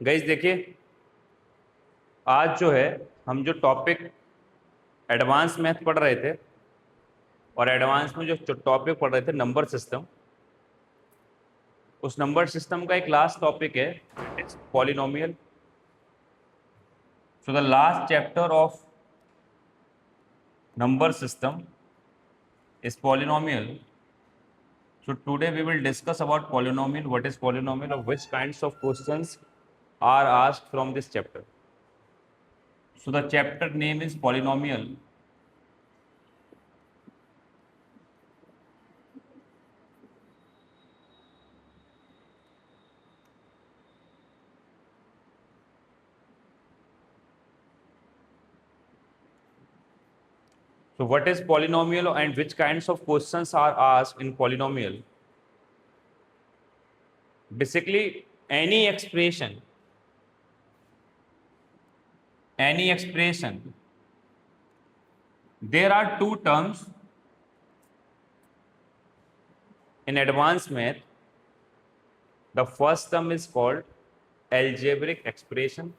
Guys देखिए, आज जो है हम जो टॉपिक एडवांस मैथ पढ़ रहे थे और एडवांस में जो टॉपिक पढ़ रहे थे नंबर सिस्टम, उस नंबर सिस्टम का एक लास्ट टॉपिक है polynomial. So the last chapter of number system is polynomial. So today we will discuss about polynomial, what is polynomial, or which kinds of questions are asked from this chapter. So the chapter name is polynomial. So what is polynomial and which kinds of questions are asked in polynomial? Basically, any expression, there are two terms in advanced math. The first term is called algebraic expression,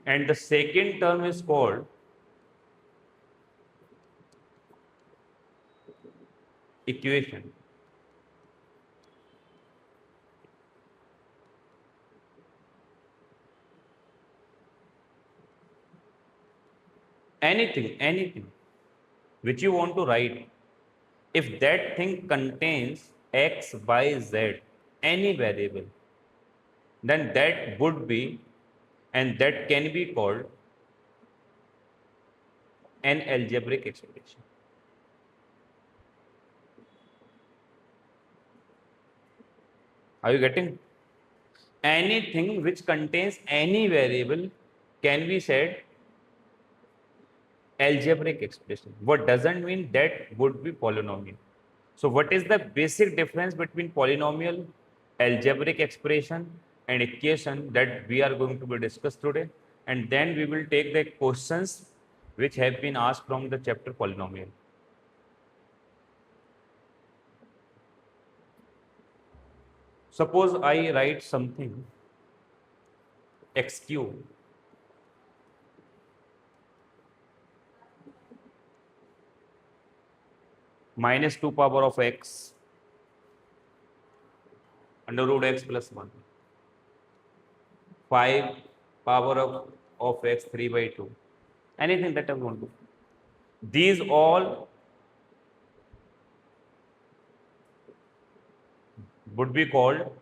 and the second term is called equation. Anything which you want to write, if that thing contains x, y, z, any variable, then that would be, and that can be called an algebraic expression. Are you getting? Anything which contains any variable can be said algebraic expression. What doesn't mean that would be polynomial. So what is the basic difference between polynomial, algebraic expression and equation that we are going to be discussed today, and then we will take the questions which have been asked from the chapter polynomial. Suppose I write something x cube minus 2 power of x under root x plus 1, 5 power of x 3 by 2, anything that I want to. These all would be called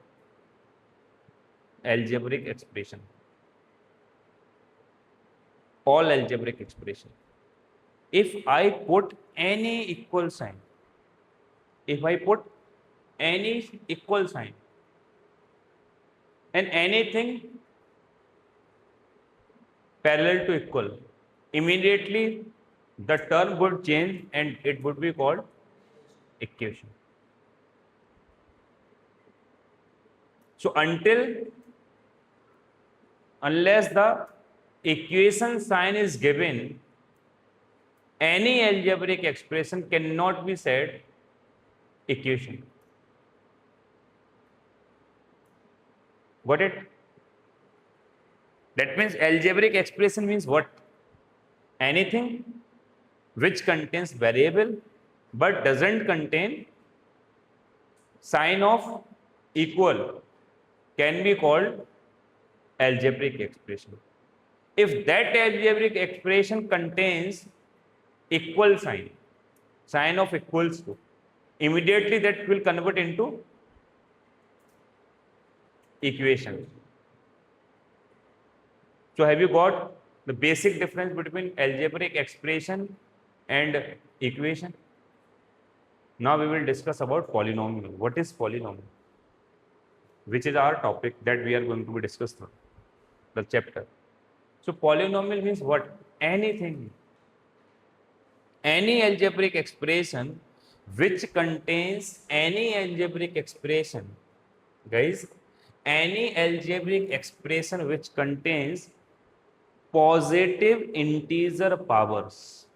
algebraic expression. All algebraic expression. If I put any equal sign, if I put any equal sign and anything parallel to equal, immediately the term would change and it would be called equation. So unless the equation sign is given, any algebraic expression cannot be said equation. Got it? That means algebraic expression means what? Anything which contains variable but doesn't contain sign of equal can be called algebraic expression. If that algebraic expression contains equal sign of equals to, immediately that will convert into equation. So have you got the basic difference between algebraic expression and equation? Now we will discuss about polynomial. What is polynomial? Which is our topic that we are going to be discussed through the chapter. So polynomial means what? Anything, any algebraic expression which contains any algebraic expression, guys, any algebraic expression which contains positive integer powers.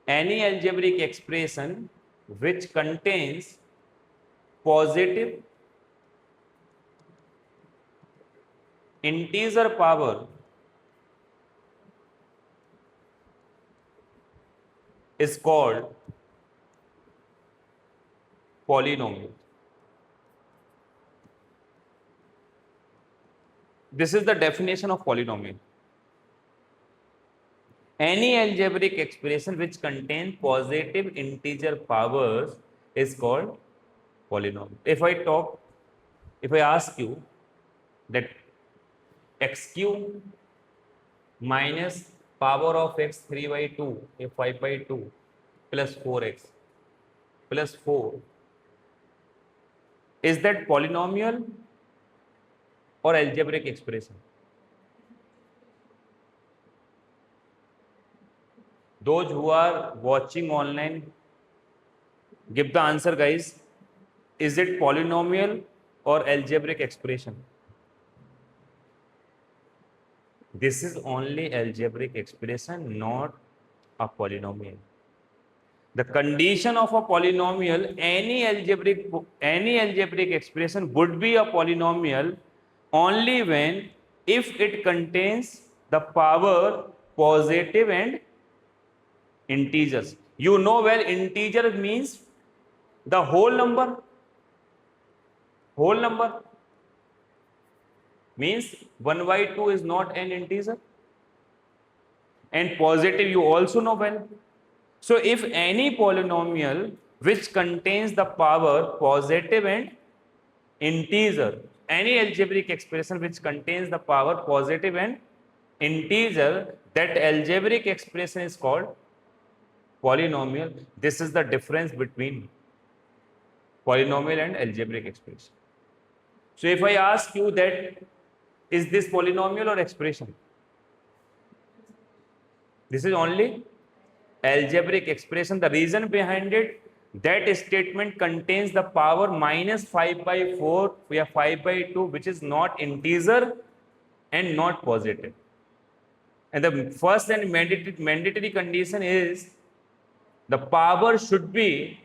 any algebraic expression which contains positive integer power is called polynomial. This is the definition of polynomial. Any algebraic expression which contains positive integer powers is called polynomial. If I ask you that x cube minus power of x 3 by 2, 5 by 2 plus 4x plus 4, is that polynomial or algebraic expression? Those who are watching online, give the answer, guys. Is it polynomial or algebraic expression? This is only algebraic expression, not a polynomial. The condition of a polynomial, any algebraic expression would be a polynomial only when if it contains the power positive and integers. You know well, integer means the whole number. Whole number means 1 by 2 is not an integer. And positive you also know well. So if any polynomial which contains the power positive and integer, any algebraic expression which contains the power positive and integer, that algebraic expression is called polynomial. This is the difference between polynomial and algebraic expression. So if I ask you that, is this polynomial or expression? This is only algebraic expression. The reason behind it, that statement contains the power minus 5 by 4, we have 5 by 2, which is not integer and not positive. And the first and mandatory condition is the power should be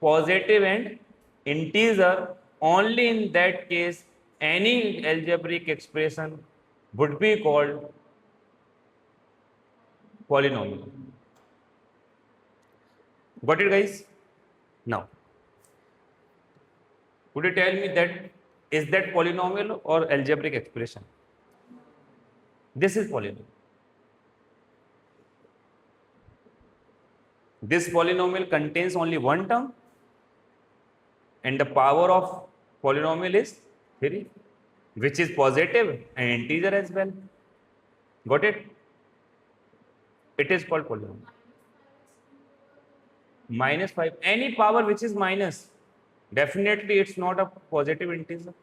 positive and integer. Only in that case, any algebraic expression would be called polynomial. Got it, guys? Now, could you tell me that is that polynomial or algebraic expression? This is polynomial. This polynomial contains only one term and the power of polynomial is 3, which is positive and integer as well. Got it? It is called polynomial. Minus 5, any power which is minus, definitely it's not a positive integer.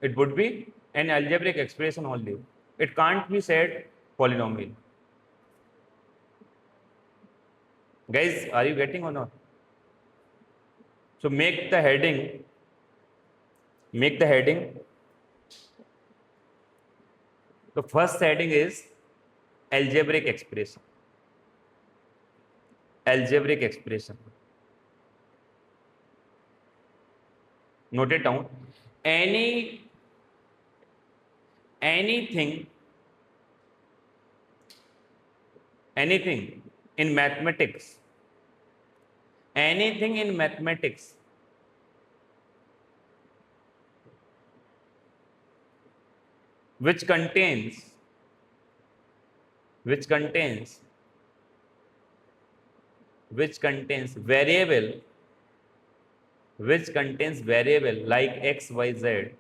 It would be an algebraic expression only. It can't be said polynomial. Guys, are you getting or not? So make the heading. The first heading is algebraic expression. Algebraic expression. Note it down. Anything in mathematics, which contains variable like x, y, z,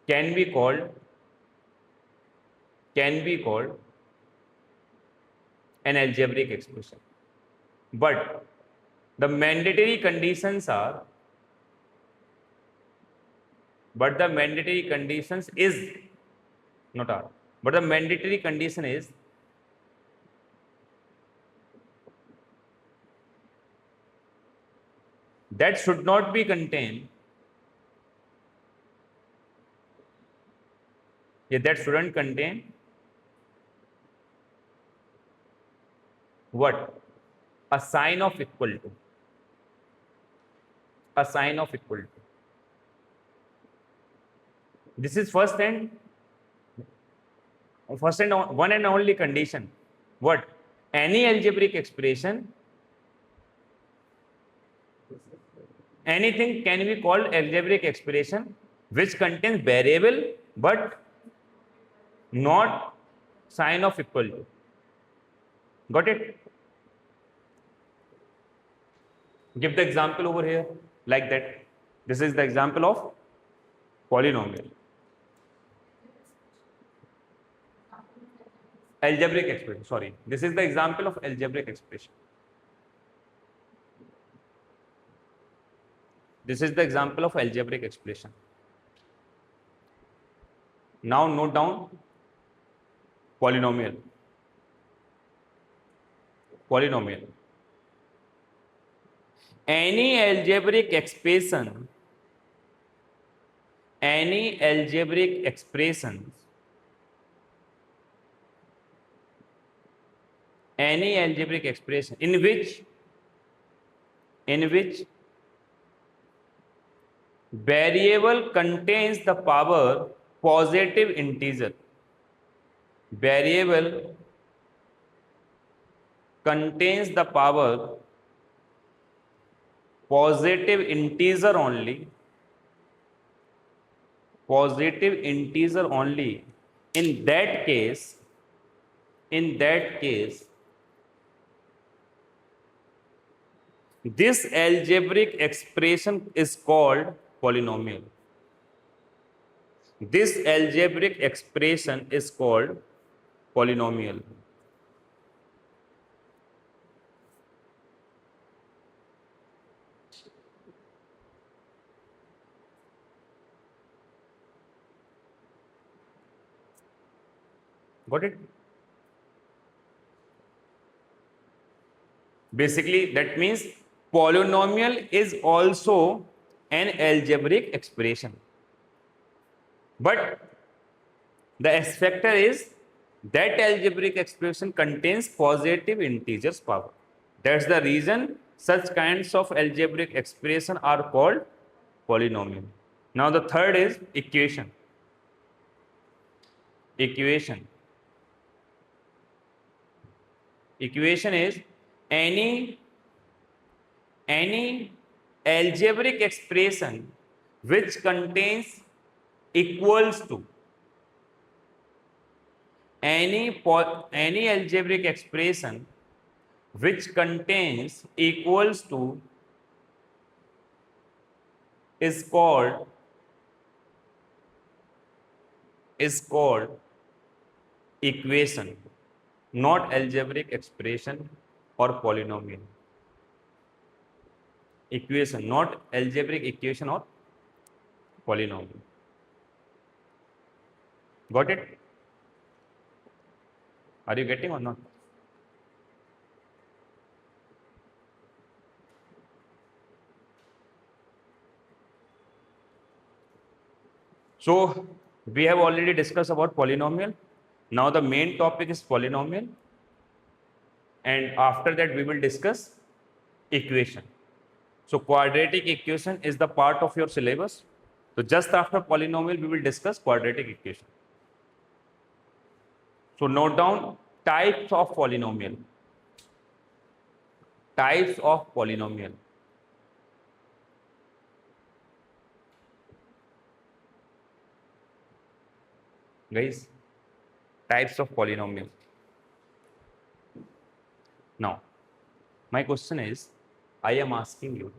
can be called an algebraic expression. But the mandatory conditions are, not are, but the mandatory condition is that should not be contained that shouldn't contain what? A sign of equal to. A sign of equal to. This is first and one and only condition. What? Any algebraic expression, anything can be called algebraic expression which contains variable but not sign of equal to. Got it? Give the example over here like that. This is the example of polynomial. Algebraic expression, sorry. This is the example of algebraic expression. This is the example of algebraic expression. Now note down polynomial. Polynomial. Any algebraic expression, any algebraic expressions, any algebraic expression in which variable contains the power positive integer. Variable contains the power positive integer only. Positive integer only. In that case, this algebraic expression is called polynomial. This algebraic expression is called polynomial. Got it? Basically, that means polynomial is also an algebraic expression. But the X factor is that algebraic expression contains positive integers power. That's the reason such kinds of algebraic expression are called polynomial. Now the third is equation. Equation. Equation is any algebraic expression which contains equals to any algebraic expression which contains equals to is called equation, not algebraic expression or polynomial. Equation, not algebraic equation or polynomial. Got it? Are you getting or not? So we have already discussed about polynomial. Now the main topic is polynomial, and after that we will discuss equation. So quadratic equation is the part of your syllabus. So just after polynomial we will discuss quadratic equation. So note down types of polynomial. Types of polynomial. Guys, types of polynomial. Now, my question is, I am asking you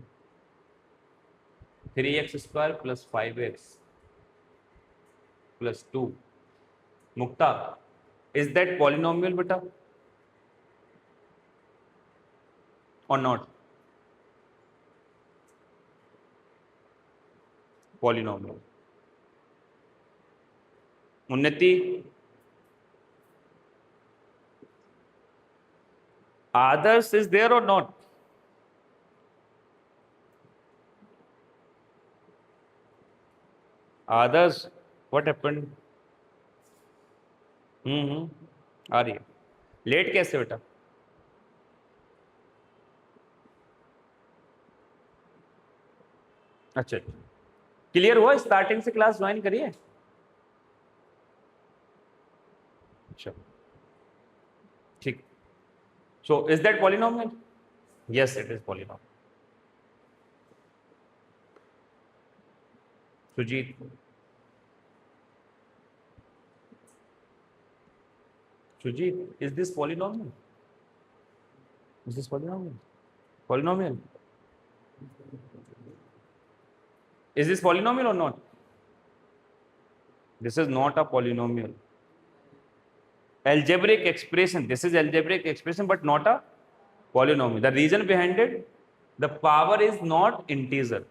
3x square plus 5x plus 2. Mukta, is that polynomial beta or not? Polynomial. Unnati, others is there or not? Others, what happened? आ रही है। Late कैसे बेटा? अच्छा, clear हुआ? Starting से class join करिए। अच्छा, ठीक। So is that polynomial? Yes, it is polynomial. Sujit, Sujit, is this polynomial? Is this polynomial? Polynomial. Is this polynomial or not? This is not a polynomial. Algebraic expression. This is algebraic expression, but not a polynomial. The reason behind it, the power is not integer.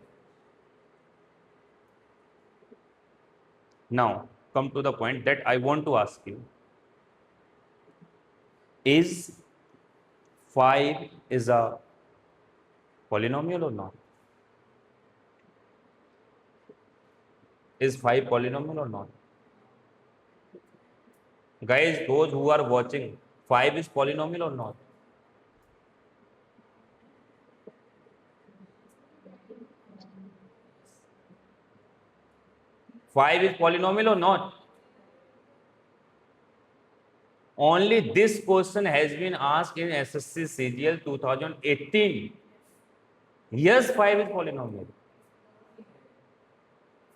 Now, come to the point that I want to ask you. Is 5 is a polynomial or not? Is 5 polynomial or not? Guys, those who are watching, 5 is polynomial or not? Five is polynomial or not? Only this question has been asked in SSC CGL 2018. Yes, 5 is polynomial.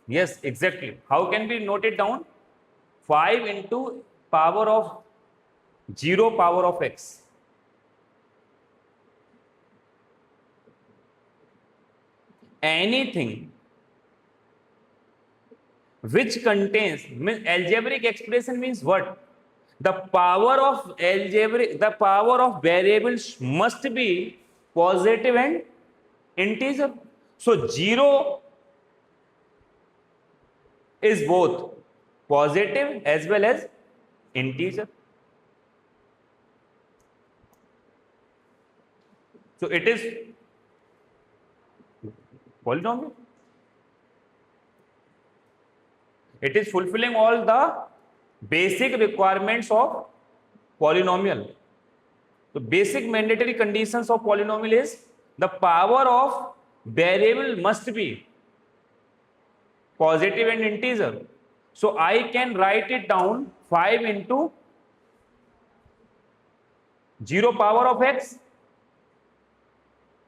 Yes, exactly. How can we note it down? 5 into power of 0 power of x. Anything which contains, algebraic expression means what? The power of variables must be positive and integer. So 0 is both positive as well as integer. So it is polynomial. It is fulfilling all the basic requirements of polynomial. The basic mandatory conditions of polynomial is the power of variable must be positive and integer. So I can write it down 5 into 0 power of x,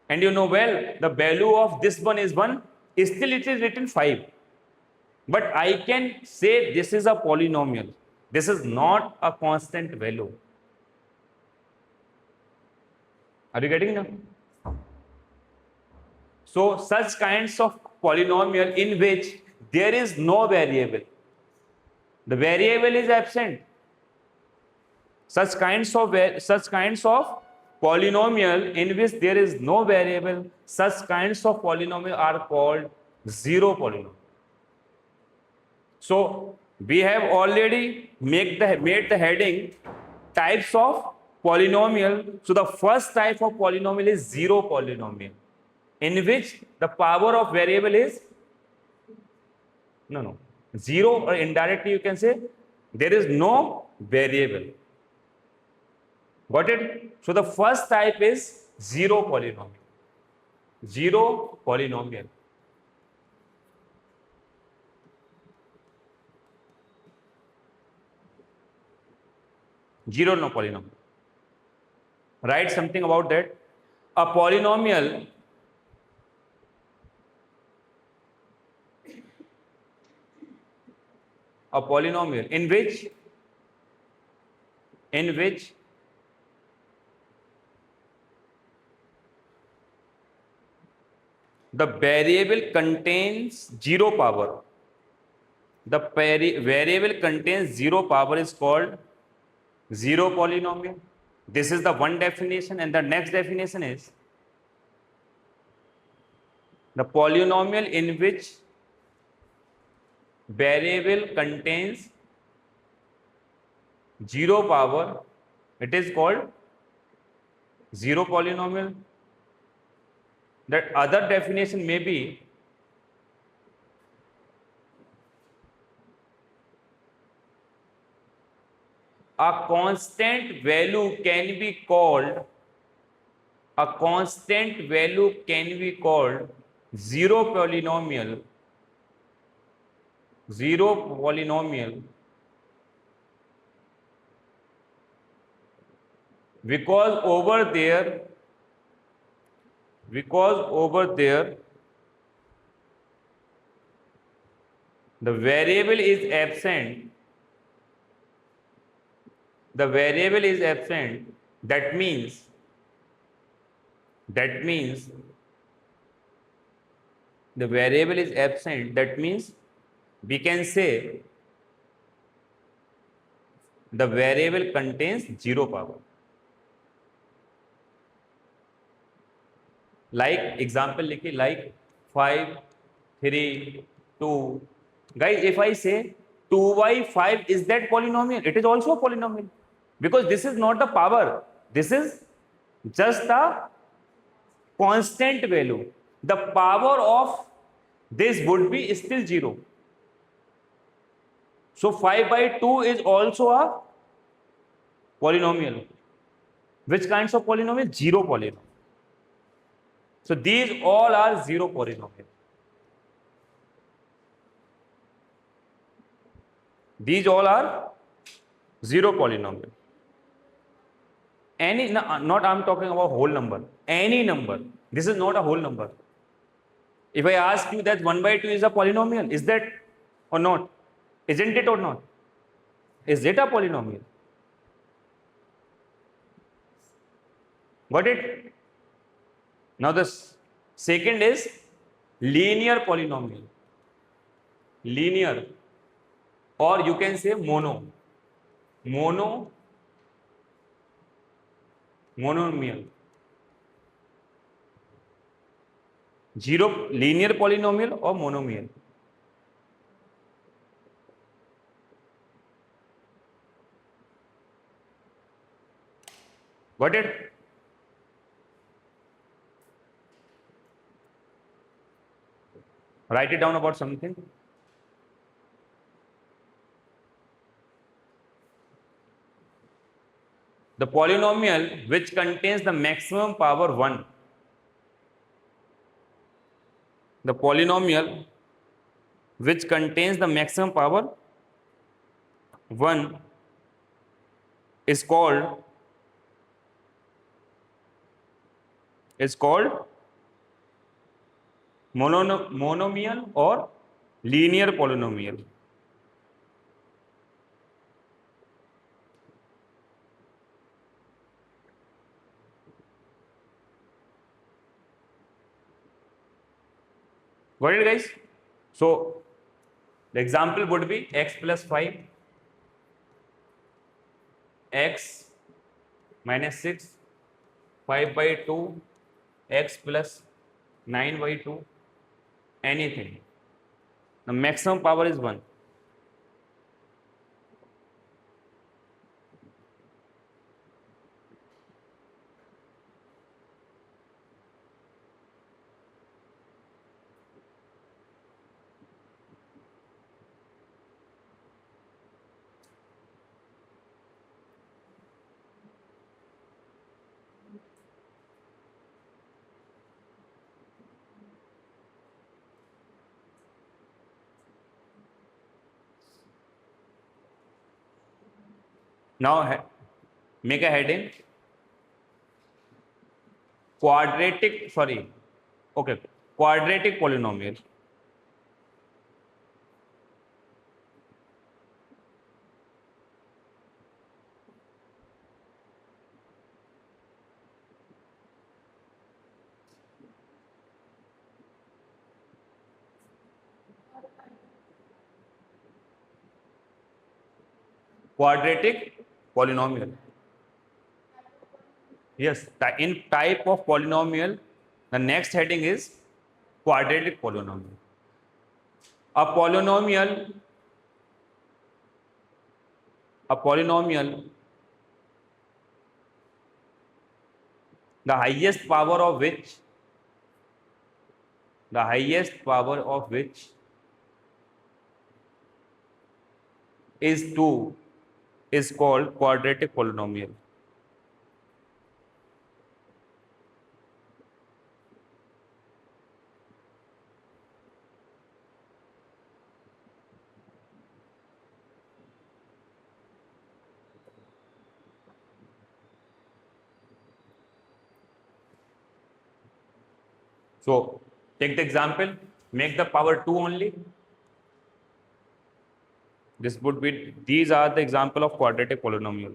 and you know well the value of this one is 1, still it is written 5. But I can say this is a polynomial. This is not a constant value. Are you getting now? So such kinds of polynomial in which there is no variable, the variable is absent. Such kinds of polynomial in which there is no variable, such kinds of polynomial are called zero polynomial. So we have already made the heading types of polynomial. So the first type of polynomial is zero polynomial, in which the power of variable is zero, or indirectly you can say there is no variable. Got it? So the first type is zero polynomial. Zero polynomial. Zero no polynomial. Write something about that. A polynomial in which the variable contains zero power. The variable contains zero power is called zero polynomial. This is the one definition, and the next definition is the polynomial in which variable contains zero power. It is called zero polynomial. That other definition may be a constant value can be called zero polynomial, because over there the variable is absent, that means the variable is absent, that means we can say the variable contains zero power. Like example लिखिए, like 5 3 2. Guys, if I say 2 by 5, is that polynomial? It is also a polynomial, because this is not the power, this is just the constant value. The power of this would be still 0. So 5 by 2 is also a polynomial. Which kinds of polynomial? Zero polynomial. So these all are zero polynomial. These all are zero polynomial. Any, not I'm talking about whole number, any number. This is not a whole number. If I ask you that 1 by 2 is a polynomial, is that or not? Isn't it or not? Is it a polynomial? Got it? Now the second is linear polynomial. Linear, or you can say monomial. Zero, linear polynomial or monomial. Got it? Write it down about something. The polynomial which contains the maximum power 1. The polynomial which contains the maximum power 1 is called monomial or linear polynomial. Got it, guys? So the example would be x plus 5, x minus 6, 5 by 2, x plus 9 by 2, anything. The maximum power is 1. Now make a heading. Quadratic polynomial. Quadratic polynomial. Yes, in type of polynomial, the next heading is quadratic polynomial. A polynomial, the highest power of which is 2 is called quadratic polynomial. So take the example, make the power 2 only. This would be, these are the example of quadratic polynomial.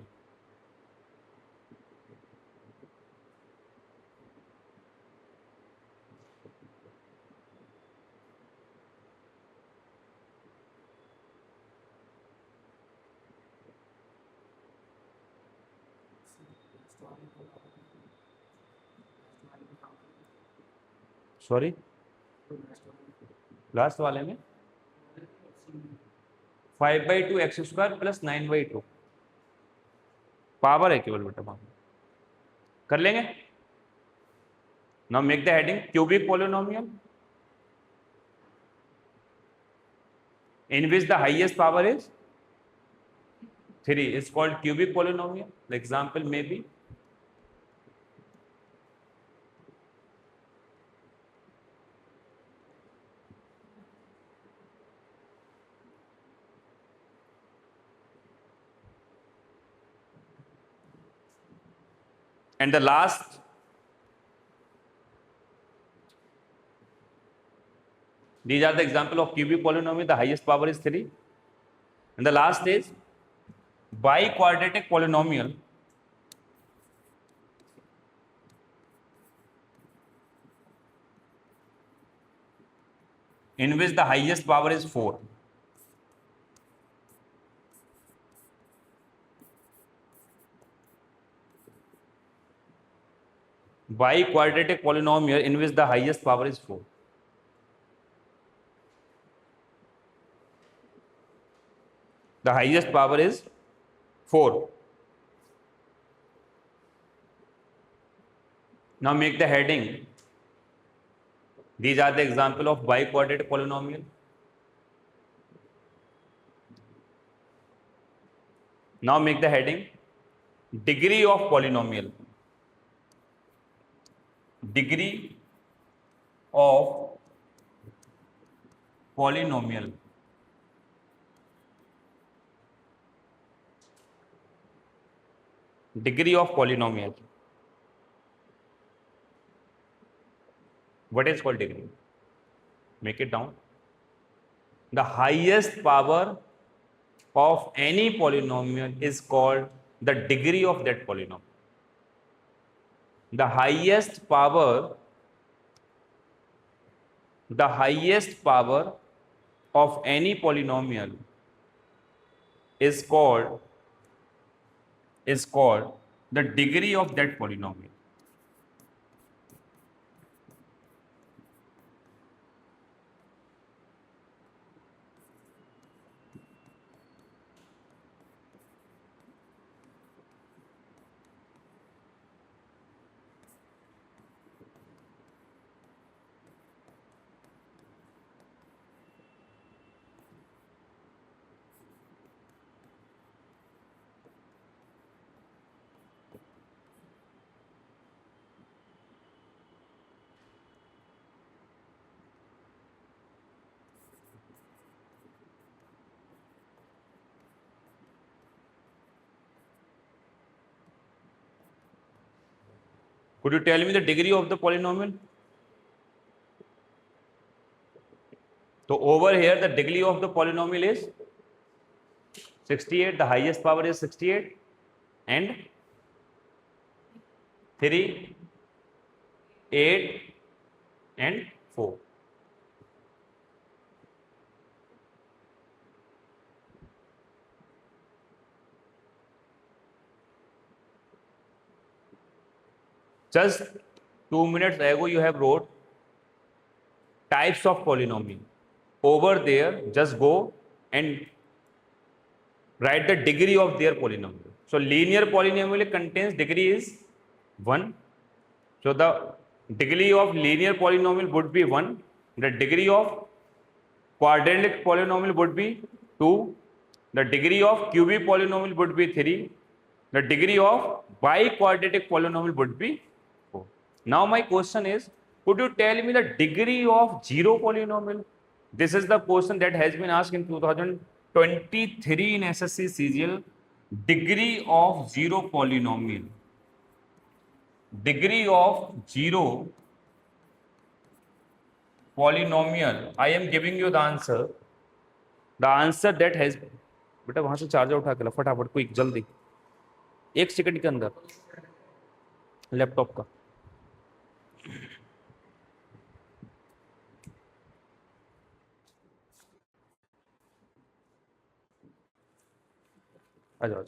Sorry, last वाले में 5/2 x² plus 9/2 power है केवल बेटा, power कर लेंगे. Now make the heading cubic polynomial in which the highest power is 3 is called cubic polynomial. The example may be and the last these are the example of cubic polynomial, the highest power is 3, and the last is biquadratic polynomial in which the highest power is 4. Biquadratic polynomial in which the highest power is 4. The highest power is 4. Now make the heading. These are the example of biquadratic polynomial. Now make the heading degree of polynomial. Degree of polynomial. Degree of polynomial. What is called degree? Make it down. The highest power of any polynomial is called the degree of that polynomial. The highest power of any polynomial is called the degree of that polynomial. Could you tell me the degree of the polynomial? So over here, the degree of the polynomial is 68. The highest power is 68, and 3, 8, and 4. Just 2 minutes ago, you have wrote types of polynomial. Over there, just go and write the degree of their polynomial. So linear polynomial contains degree is 1. So the degree of linear polynomial would be 1. The degree of quadratic polynomial would be 2. The degree of cubic polynomial would be 3. The degree of biquadratic polynomial would be 4. Now my question is, could you tell me the degree of zero polynomial? This is the question that has been asked in 2023 in SSC CGL. Degree of zero polynomial. Degree of zero polynomial. I am giving you the answer. The answer that has, बेटा वहां से charger उठा के ला फटाफट, quick, जल्दी, 1 second के अंदर laptop का। आ जाओ।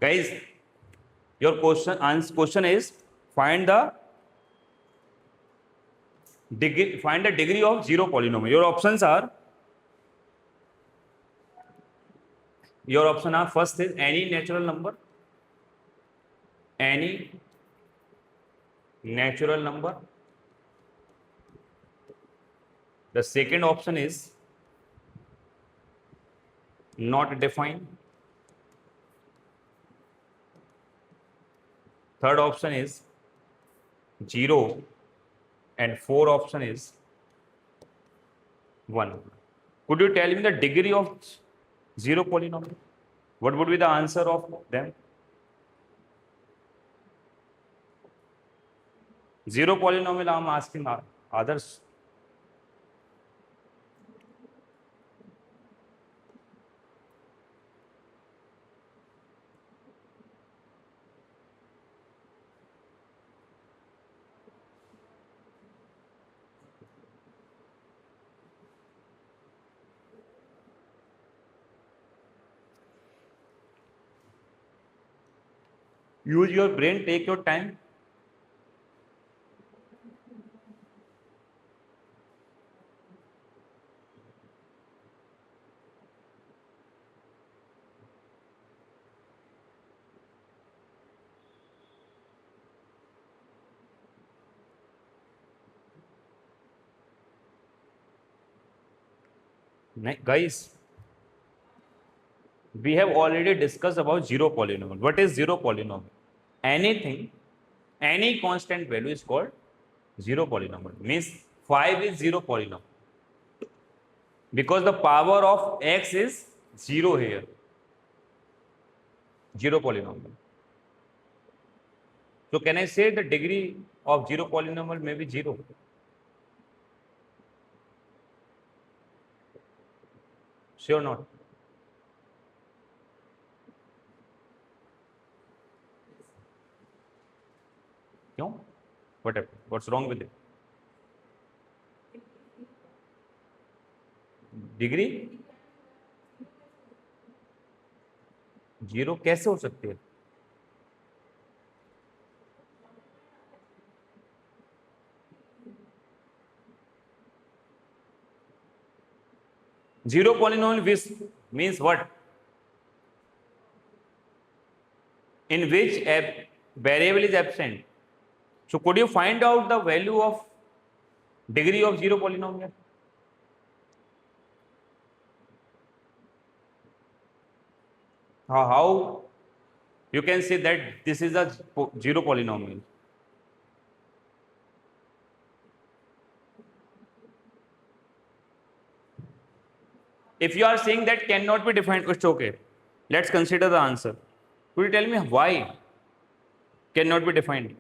Guys, your question is find the degree of zero polynomial. Your options are first is any natural number, any natural number. The second option is not defined. Third option is 0, and fourth option is 1. Could you tell me the degree of zero polynomial? What would be the answer of them? Zero polynomial, I am asking others. Use your brain, take your time. Guys, we have already discussed about zero polynomial. What is zero polynomial? Anything, any constant value is called zero polynomial. Means 5 is zero polynomial because the power of x is 0 here. Zero polynomial. So can I say the degree of zero polynomial may be 0? Sure or not? No? Whatever. What's wrong with it? Degree 0 कैसे हो सकती है? Zero polynomial means what? In which a variable is absent. So could you find out the value of degree of zero polynomial? How you can say that this is a zero polynomial? If you are saying that cannot be defined, it's okay. Let's consider the answer. Could you tell me why cannot be defined?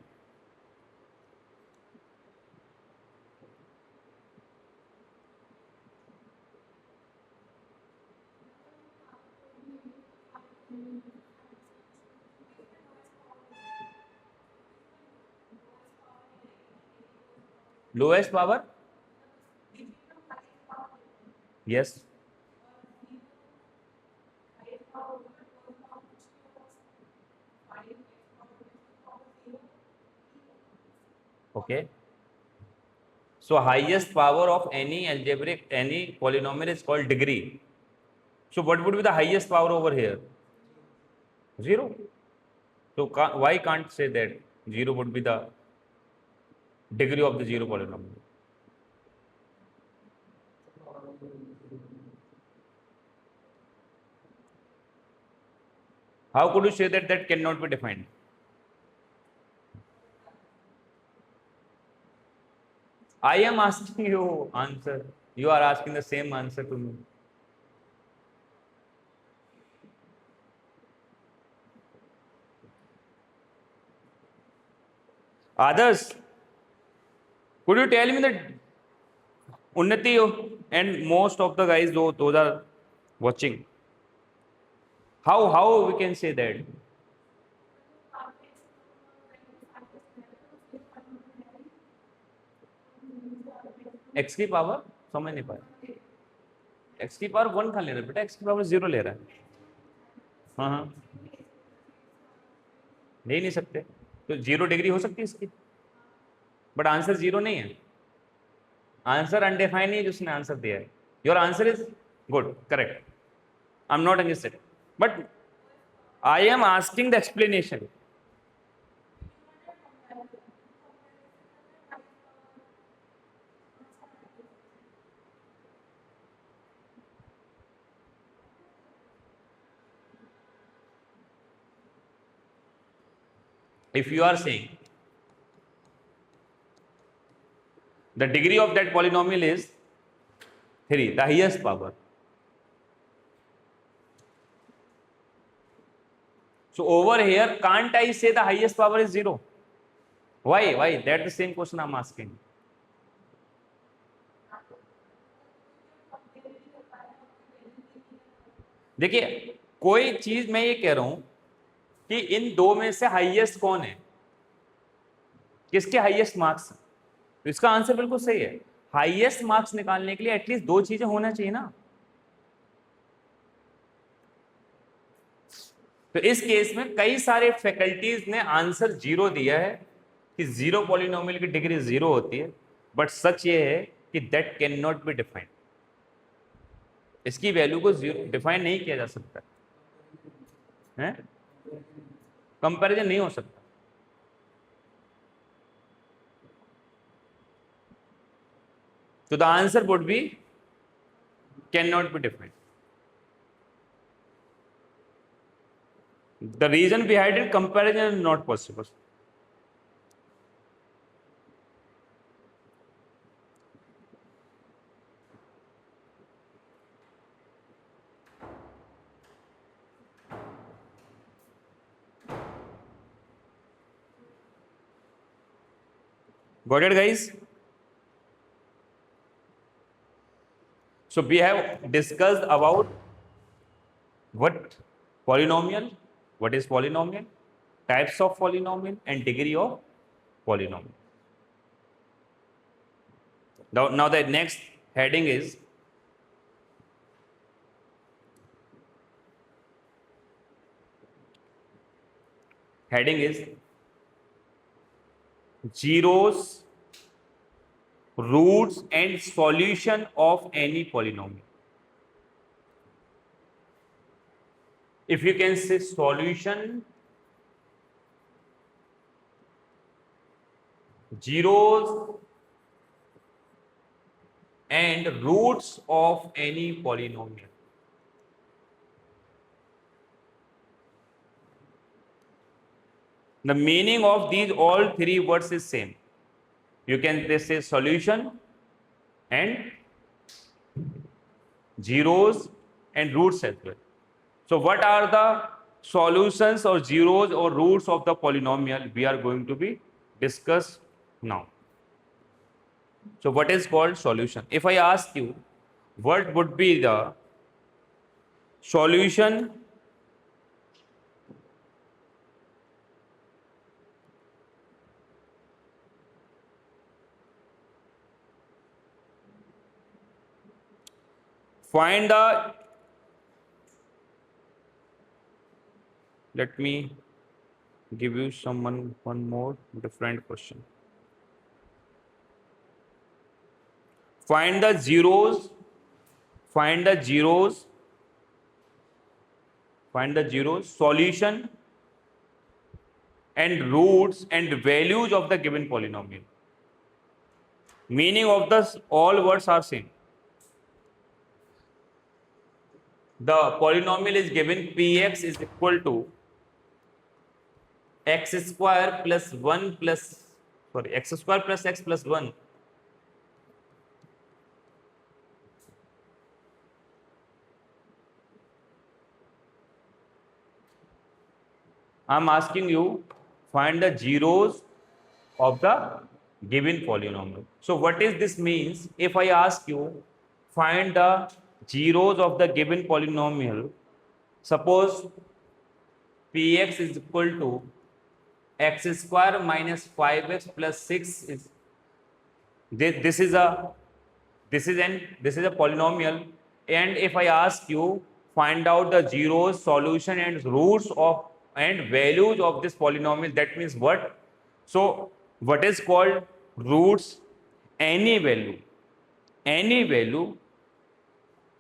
Lowest power? Yes. Okay. So highest power of any algebraic, any polynomial is called degree. So what would be the highest power over here? 0. So why can't say that 0 would be the degree of the 0 polynomial? How could you say that that cannot be defined? I am asking you answer. You are asking the same answer to me. Others, could you tell me that Unnati and most of the guys those are watching? How we can say that? X की power समझ नहीं पाया. X की power 1 कहाँ ले रहा है बेटा? X की पावर 0 ले रहा है. हाँ हाँ, ले नहीं सकते. तो 0 डिग्री हो सकती है इसकी, बट आंसर 0 नहीं है. आंसर अनडिफाइंड है जिसने आंसर दिया है. Your answer is good, correct. I am not against it, but I am asking the explanation. If you are saying the degree of that polynomial is 3, the highest power. So over here, can't I say the highest power is 0? Why? That's the same question I'm asking. देखिए, कोई चीज मैं ये कह रहा हूं कि इन दो में से हाईएस्ट कौन है, किसके हाईएस्ट मार्क्स. तो इसका आंसर बिल्कुल सही है. हाईएस्ट मार्क्स निकालने के लिए एटलीस्ट दो चीजें होना चाहिए ना. तो इस केस में कई सारे फैकल्टीज ने आंसर 0 दिया है कि 0 पॉलिनोमियल की डिग्री 0 होती है, बट सच ये है कि that can not be defined. इसकी वैल्यू को डिफाइन नहीं किया जा सकता है, कंपैरिजन नहीं हो सकता. तो the answer would be can not be defined. The reason behind it, comparison is not possible. Got it, guys? So we have discussed about what polynomial, what is polynomial, types of polynomial, and degree of polynomial. Now the next heading is zeros, roots, and solution of any polynomial. If you can say solution, zeros, and roots of any polynomial. The meaning of these all three words is same. You can say solution and zeros and roots as well. So what are the solutions or zeros or roots of the polynomial we are going to be discussed now. So what is called solution? If I ask you what would be the solution Find the, let me give you one more different question. Find the zeros, find the zeros, find the zeros, solution and roots and values of the given polynomial. Meaning of the all words are same. The polynomial is given px is equal to x square plus 1 plus, sorry, x square plus x plus 1. I'm asking you, find the zeros of the given polynomial. So what is this means? If I ask you, find the zeros of the given polynomial, suppose px is equal to x square minus 5x plus 6 is this is a this is a polynomial, and if I ask you find out the zeros, solution and roots of and values of this polynomial, that means what? So what is called roots? Any value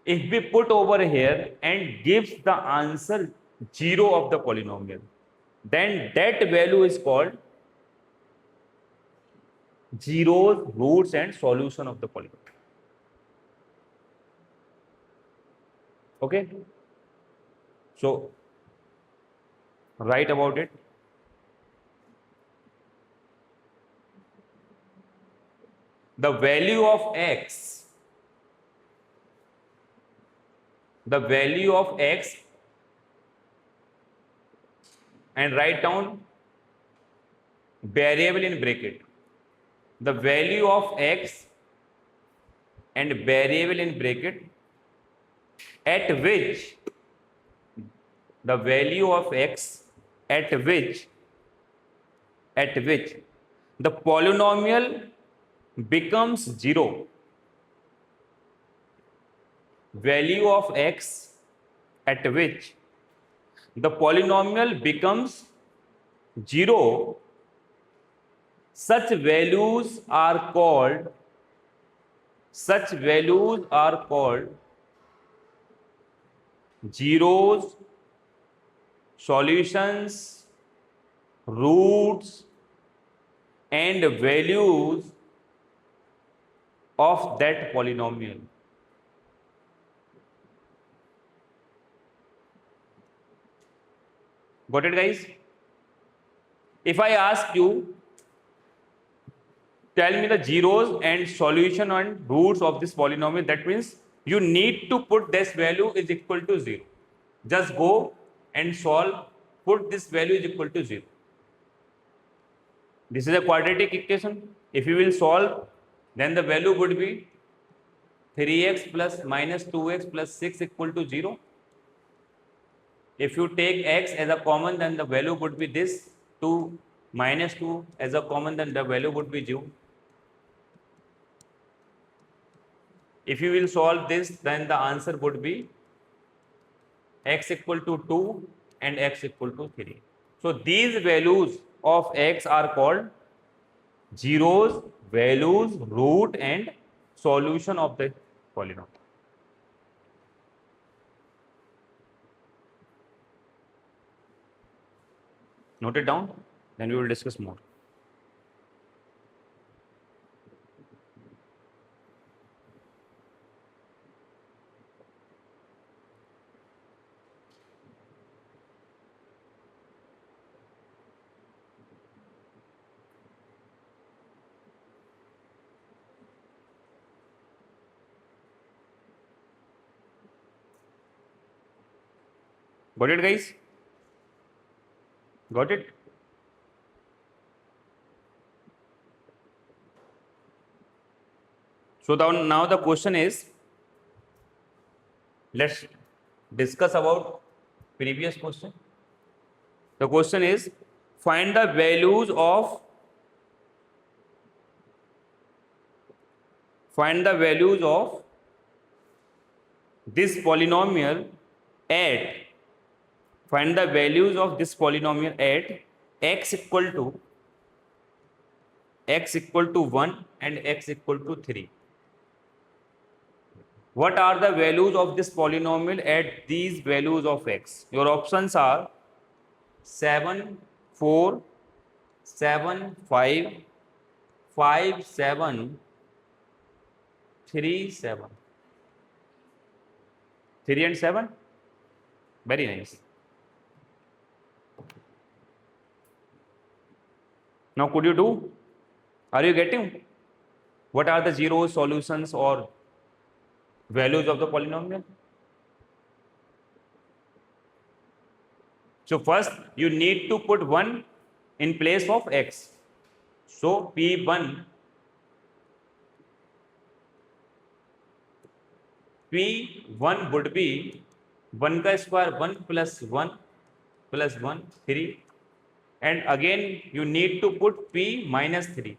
if we put over here and gives the answer 0 of the polynomial, then that value is called zeros, roots and solution of the polynomial. Okay, so write about it. The value of x, and write down variable in bracket. The value of x and variable in bracket at which the value of x at which the polynomial becomes 0. Value of x at which the polynomial becomes 0. Such values are called zeros, solutions, roots and values of that polynomial. Got it, guys? If I ask you, tell me the zeros and solution and roots of this polynomial, that means you need to put this value is equal to 0. Just go and solve, put this value is equal to 0. This is a quadratic equation. If you will solve, then the value would be 3x plus minus 2x plus 6 equal to 0. If you take x as a common, then the value would be this, 2 minus 2 as a common, then the value would be 0. If you will solve this, then the answer would be x equal to 2 and x equal to 3. So these values of x are called zeros, values, root and solution of the polynomial. Note it down, then we will discuss more. Got it, guys? Got it? So now the question is, let's discuss about previous question. The question is, find the values of this polynomial at, find the values of this polynomial at x equal to 1 and x equal to 3. What are the values of this polynomial at these values of x? Your options are 7, 4, 7, 5, 5, 7, 3, 7. 3 and 7? Very nice. Now could you do? Are you getting? What are the zero solutions or values of the polynomial? So first you need to put 1 in place of x. So P1 would be 1 का square 1 plus 1 plus 1 3, and again you need to put P minus 3.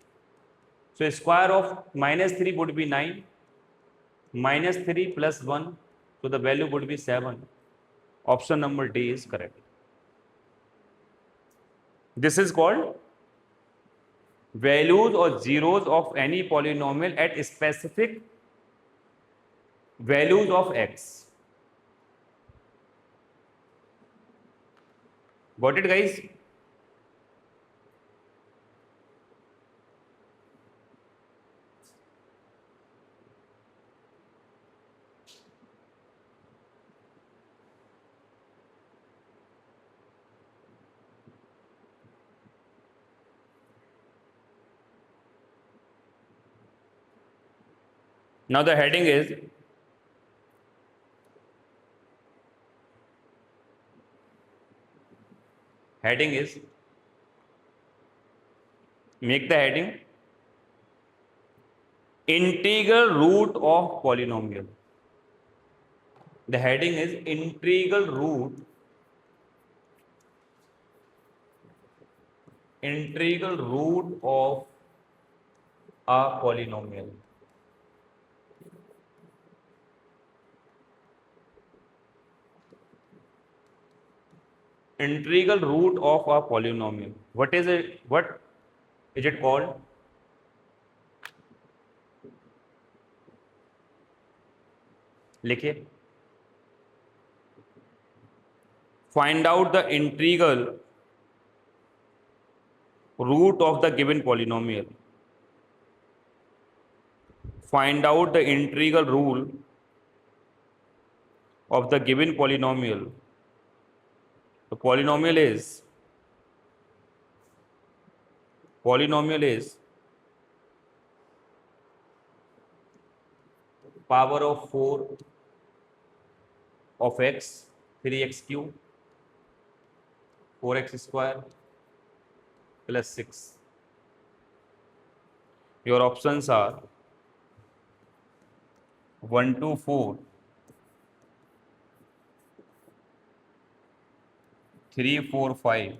So square of minus 3 would be 9, minus 3 plus 1, so the value would be 7. Option number D is correct. This is called values or zeros of any polynomial at specific values of x. Got it, guys? Now the heading is make the heading integral root of polynomial. The heading is integral root of a polynomial. Integral root of a polynomial. What is it? What is it called? लिखिए. Find out the integral root of the given polynomial. Find out the integral rule of the given polynomial. The polynomial is power of 4 of x, 3x cube, 4x square plus 6. Your options are 1 to 4, 3, 4, 5,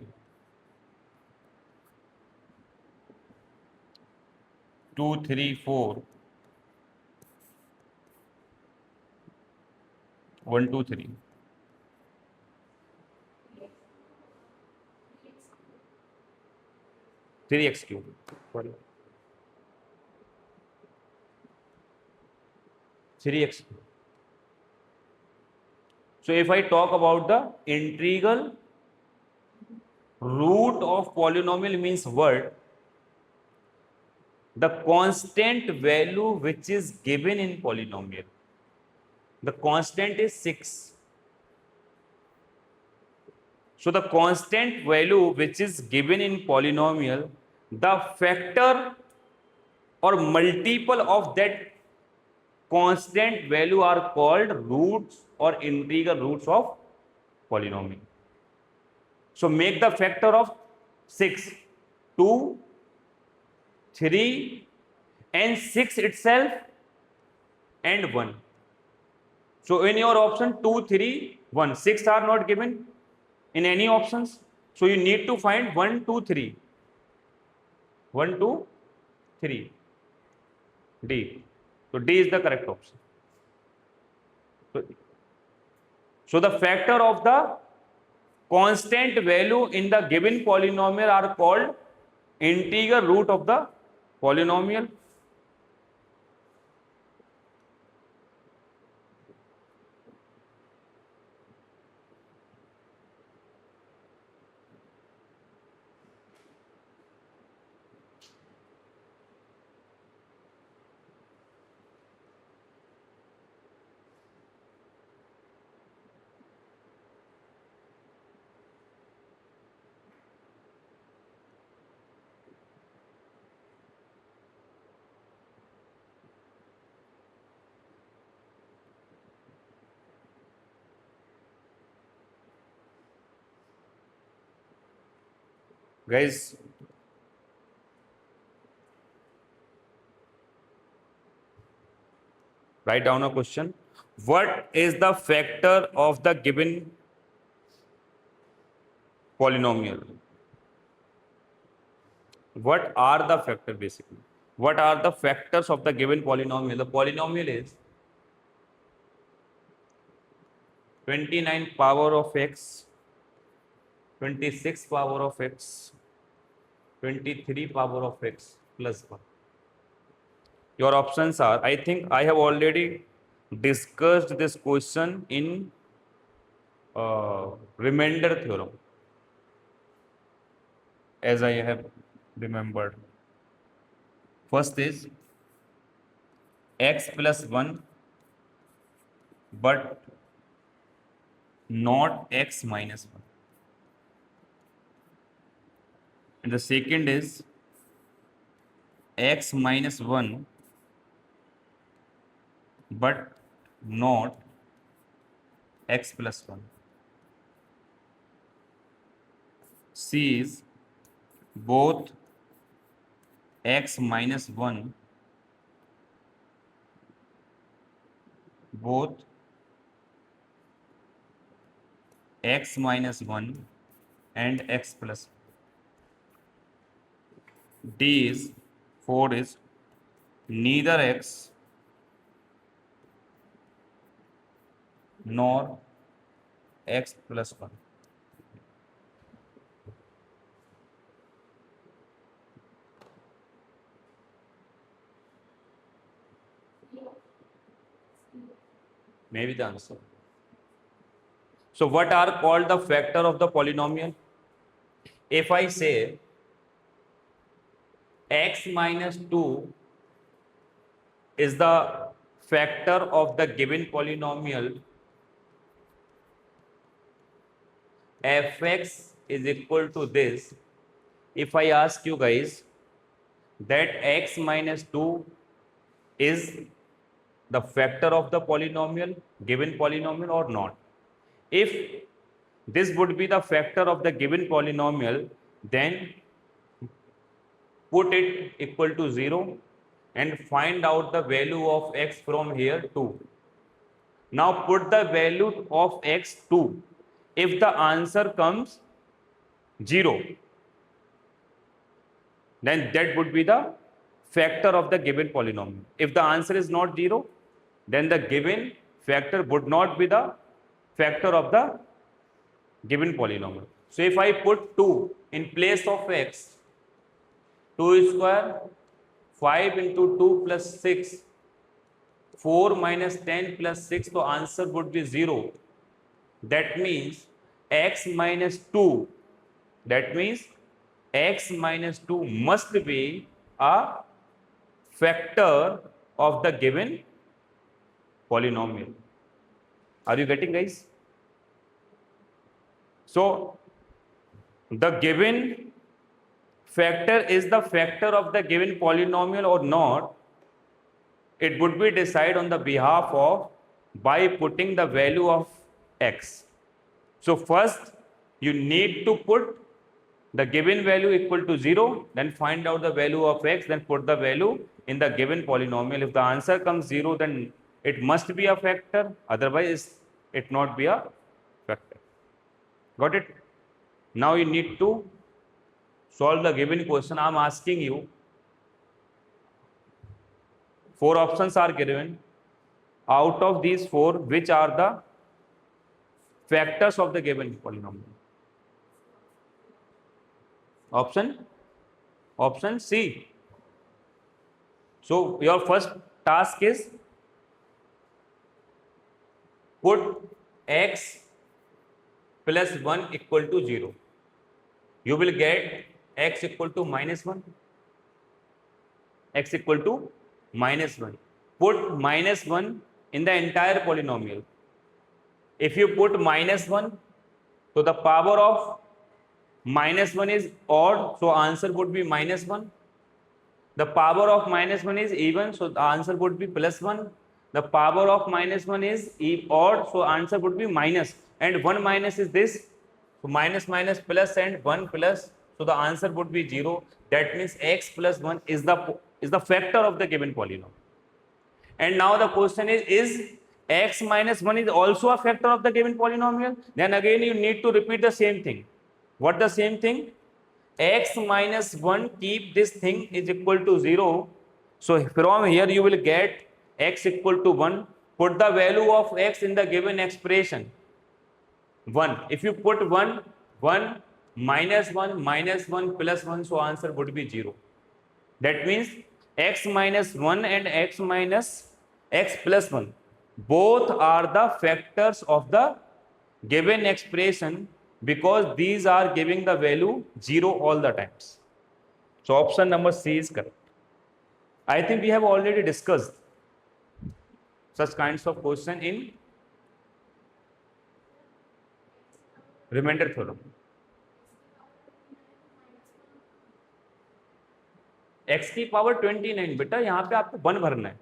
2, 3, 4, 1, 2, 3. Three x cube. Sorry. 3x cube. So if I talk about the integral root of polynomial means what? The constant value which is given in polynomial. The constant is 6. So the constant value which is given in polynomial, the factor or multiple of that constant value are called roots or integral roots of polynomial. So make the factor of 6, 2, 3 and 6 itself and 1. So in your option 2, 3, 1, 6 are not given in any options. So you need to find 1, 2, 3. 1, 2, 3. D. So D is the correct option. So the factor of the constant value in the given polynomial are called integer root of the polynomial. Guys, write down a question. What is the factor of the given polynomial? What are the factors basically? What are the factors of the given polynomial? The polynomial is 29 power of x, 26 power of x, 23 power of x plus 1. Your options are, I think I have already discussed this question in remainder theorem, as I have remembered. First is x plus 1 but not x minus 1. And the second is x minus 1 but not x plus 1. C is both x minus 1, both x minus 1 and x plus 1. D is 4 is neither x nor x plus 1. Maybe the answer. So what are called the factor of the polynomial? If I say x minus 2 is the factor of the given polynomial, fx is equal to this. If I ask you guys that x minus 2 is the factor of the polynomial, given polynomial or not? If this would be the factor of the given polynomial, then put it equal to 0 and find out the value of x from here 2. Now put the value of x 2. If the answer comes 0, then that would be the factor of the given polynomial. If the answer is not 0, then the given factor would not be the factor of the given polynomial. So if I put 2 in place of x, 2 square, 5 into 2 plus 6, 4 minus 10 plus 6, so answer would be 0. That means x minus 2, that means x minus 2 must be a factor of the given polynomial. Are you getting, guys? So the given factor is the factor of the given polynomial or not, it would be decided on the behalf of by putting the value of x. So first you need to put the given value equal to 0, then find out the value of x, then put the value in the given polynomial. If the answer comes 0, then it must be a factor, otherwise it not be a factor. Got it? Now you need to solve the given question. I am asking you, 4 options are given. out of these four, which are the factors of the given polynomial? Option C. So your first task is put x plus 1 equal to 0. You will get x equal to minus 1. X equal to minus 1. Put minus 1 in the entire polynomial. If you put minus 1, so the power of minus 1 is odd, so answer would be minus 1. The power of minus 1 is even, so the answer would be plus 1. The power of minus 1 is odd, so answer would be minus. And 1 minus is this. So minus minus plus and 1 plus, so the answer would be 0. That means x plus 1 is the factor of the given polynomial. And now the question is x minus 1 is also a factor of the given polynomial? Then again you need to repeat the same thing. What the same thing? X minus 1, keep this thing is equal to 0. So from here you will get x equal to 1. Put the value of x in the given expression. 1. If you put 1, 1 minus 1 minus 1 plus 1, so answer would be 0. That means x minus 1 and x plus 1 both are the factors of the given expression, because these are giving the value 0 all the times. So option number C is correct. I think we have already discussed such kinds of question in remainder theorem. x की power 29, बेटा यहाँ पे आपको 1 भरना है,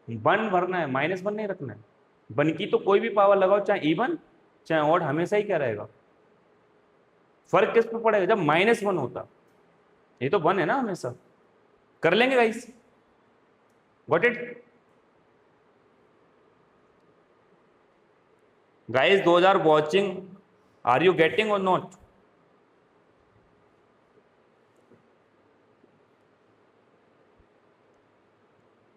1 भरना है, minus 1 नहीं रखना है. 1 की तो कोई भी पावर लगाओ, चाहे इवन चाहे ऑड, हमेशा ही क्या रहेगा. फर्क किस पे पड़ेगा? जब माइनस 1 होता. ये तो 1 है ना हमेशा. कर लेंगे guys? Got it guys? Those are watching, are you getting or not?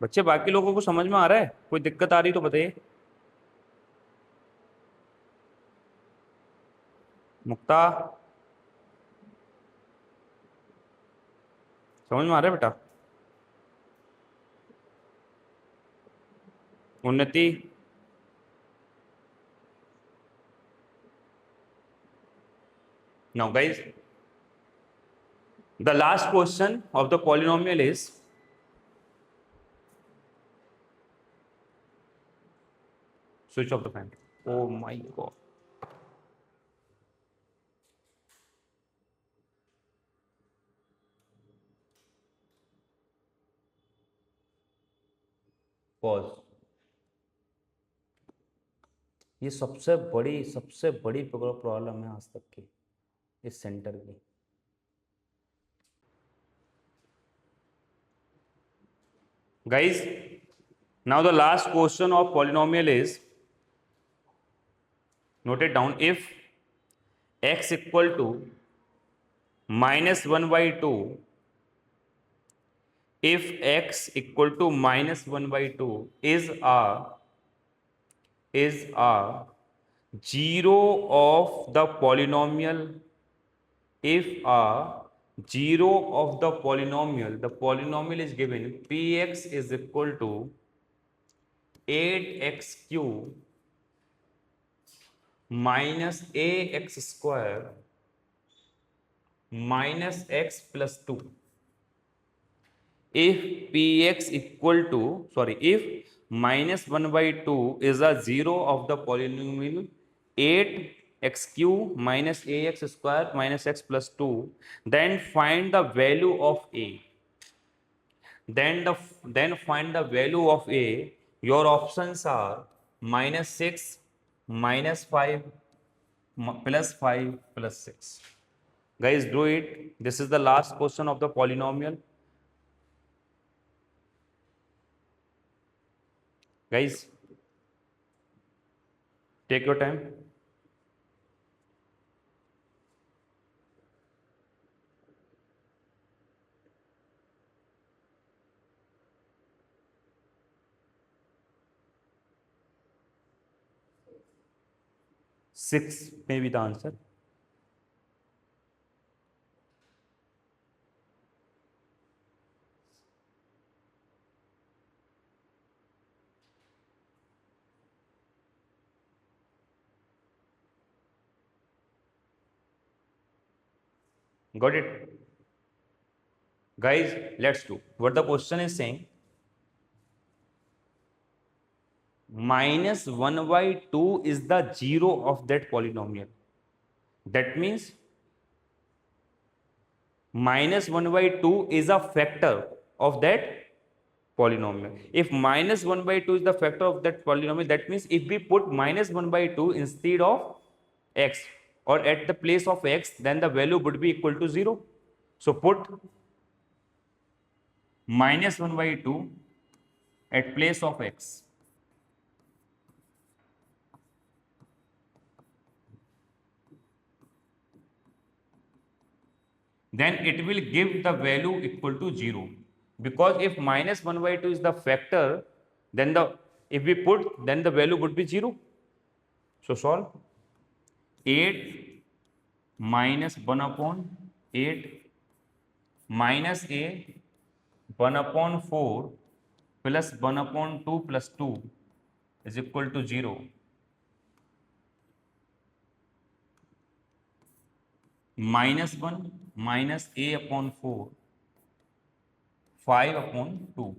बच्चे बाकी लोगों को समझ में आ रहा है? कोई दिक्कत आ रही तो बताइए. मुक्ता, समझ में आ रहा है बेटा? उन्नति, now guys, the last question of the polynomial is switch off the fan. Oh my god. Pause. ये सबसे बड़ी प्रॉब्लम है आज तक की इस सेंटर की. Guys, now the last question of polynomial is, note it down, if x equal to minus 1 by 2, if x equal to minus 1 by 2 is a zero of the polynomial, if a zero of the polynomial is given, px is equal to 8x cube minus ax square minus x plus 2. If px equal to, if minus 1 by 2 is a zero of the polynomial 8x cube minus ax square minus x plus 2, then find the value of a. Then find the value of a. Your options are minus 6, minus 5, plus 5, plus 6. Guys, do it. This is the last question of the polynomial. Guys, take your time. 6 may be the answer. Got it? Guys, let's do. What the question is saying, minus 1 by 2 is the zero of that polynomial. That means minus 1 by 2 is a factor of that polynomial. If minus 1 by 2 is the factor of that polynomial, that means if we put minus 1 by 2 instead of x or at the place of x, then the value would be equal to 0. So put minus 1 by 2 at place of x. Then it will give the value equal to 0. Because if minus 1 by 2 is the factor, then if we put, then the value would be 0. So solve. 8 minus 1 upon 8 minus a 1 upon 4 plus 1 upon 2 plus 2 is equal to 0. Minus 1 minus a upon 4 5 upon 2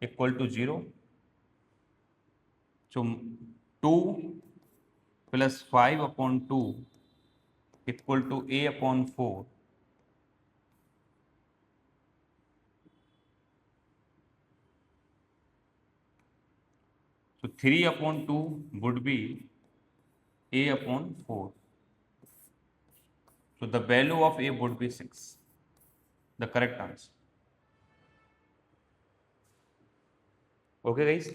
equal to 0. So 2 plus 5 upon 2 equal to a upon 4. So 3 upon 2 would be a upon 4. So the value of a would be 6. The correct answer. Okay, guys.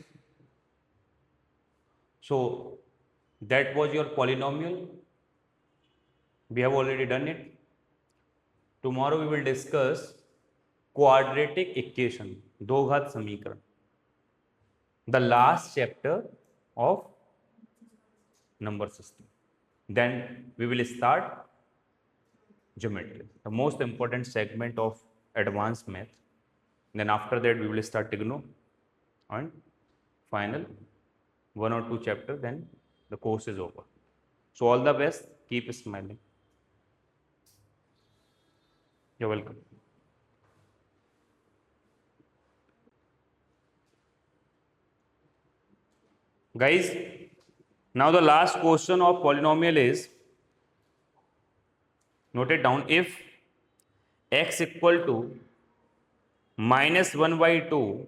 So that was your polynomial. We have already done it. Tomorrow we will discuss quadratic equation, दो घात समीकरण, the last chapter of number system. Then we will start geometry, the most important segment of advanced math. Then after that we will start trigono and final 1 or 2 chapter, then the course is over. So all the best, keep smiling. You're welcome. Guys, now the last question of polynomial is, note it down, if x equal to minus 1 by 2,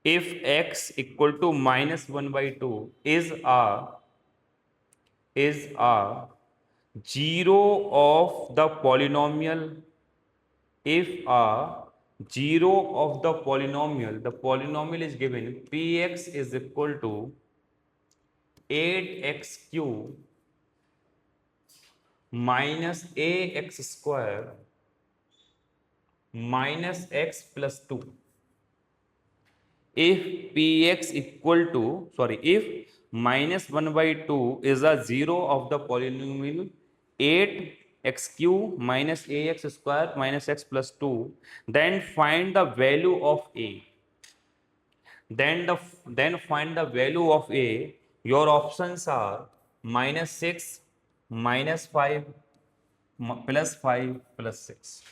if x equal to minus 1 by 2 is a zero of the polynomial, if a zero of the polynomial is given, px is equal to 8x cube minus ax square minus x plus 2. If px equal to, if minus 1 by 2 is a zero of the polynomial 8x cube minus ax square minus x plus 2, then find the value of a. Then find the value of a. Your options are minus 6, minus 5, plus 5, plus 6.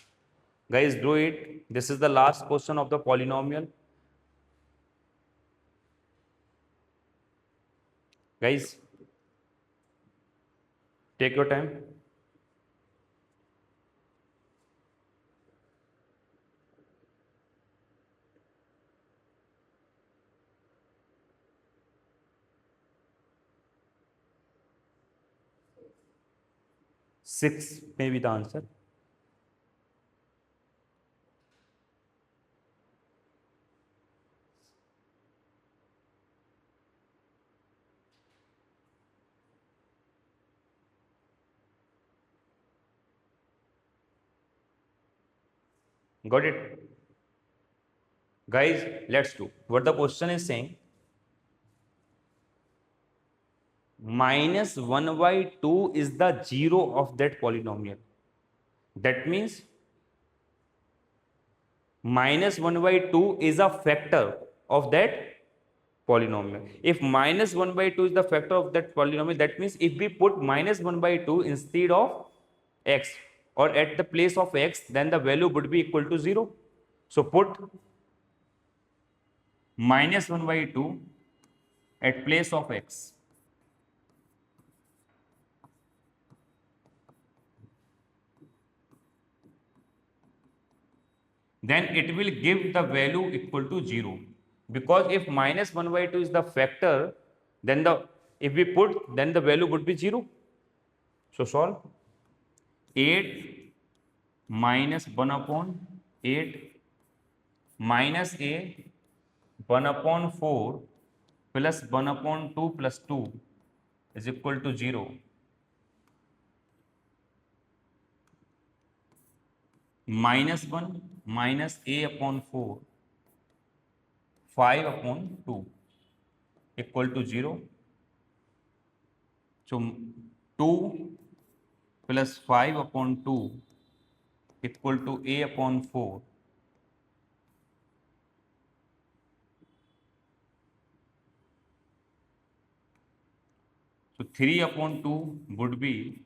Guys, do it. This is the last question of the polynomial. Guys, take your time. Six may be the answer. Got it? Guys, let's do. What the question is saying, minus 1 by 2 is the zero of that polynomial. That means minus 1 by 2 is a factor of that polynomial. If minus 1 by 2 is the factor of that polynomial, that means if we put minus 1 by 2 instead of x or at the place of x, then the value would be equal to 0. So put minus 1 by 2 at place of x. Then it will give the value equal to 0. Because if minus 1 by 2 is the factor, then if we put, then the value would be 0. So solve. 8 minus 1 upon 8 minus a 1 upon 4 plus 1 upon 2 plus 2 is equal to 0. Minus 1 minus a upon 4 5 upon 2 equal to 0. So 2 plus 5 upon 2 equal to a upon 4. So 3 upon 2 would be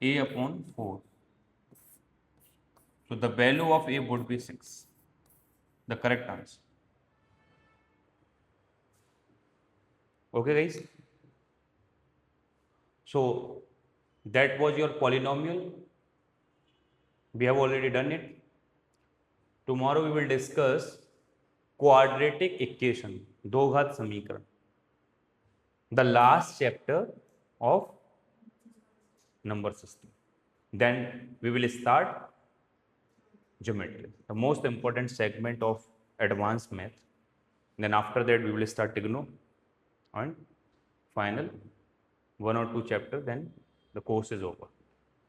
a upon 4. So the value of a would be 6. The correct answer. Okay, guys. So that was your polynomial. We have already done it. Tomorrow we will discuss quadratic equation, दो-घात समीकरण, the last chapter of number system. Then we will start geometry, the most important segment of advanced math. Then after that we will start trigono and final 1 or 2 chapter, then the course is over.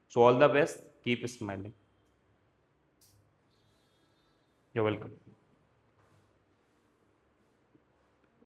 So all the best, keep smiling. You're welcome.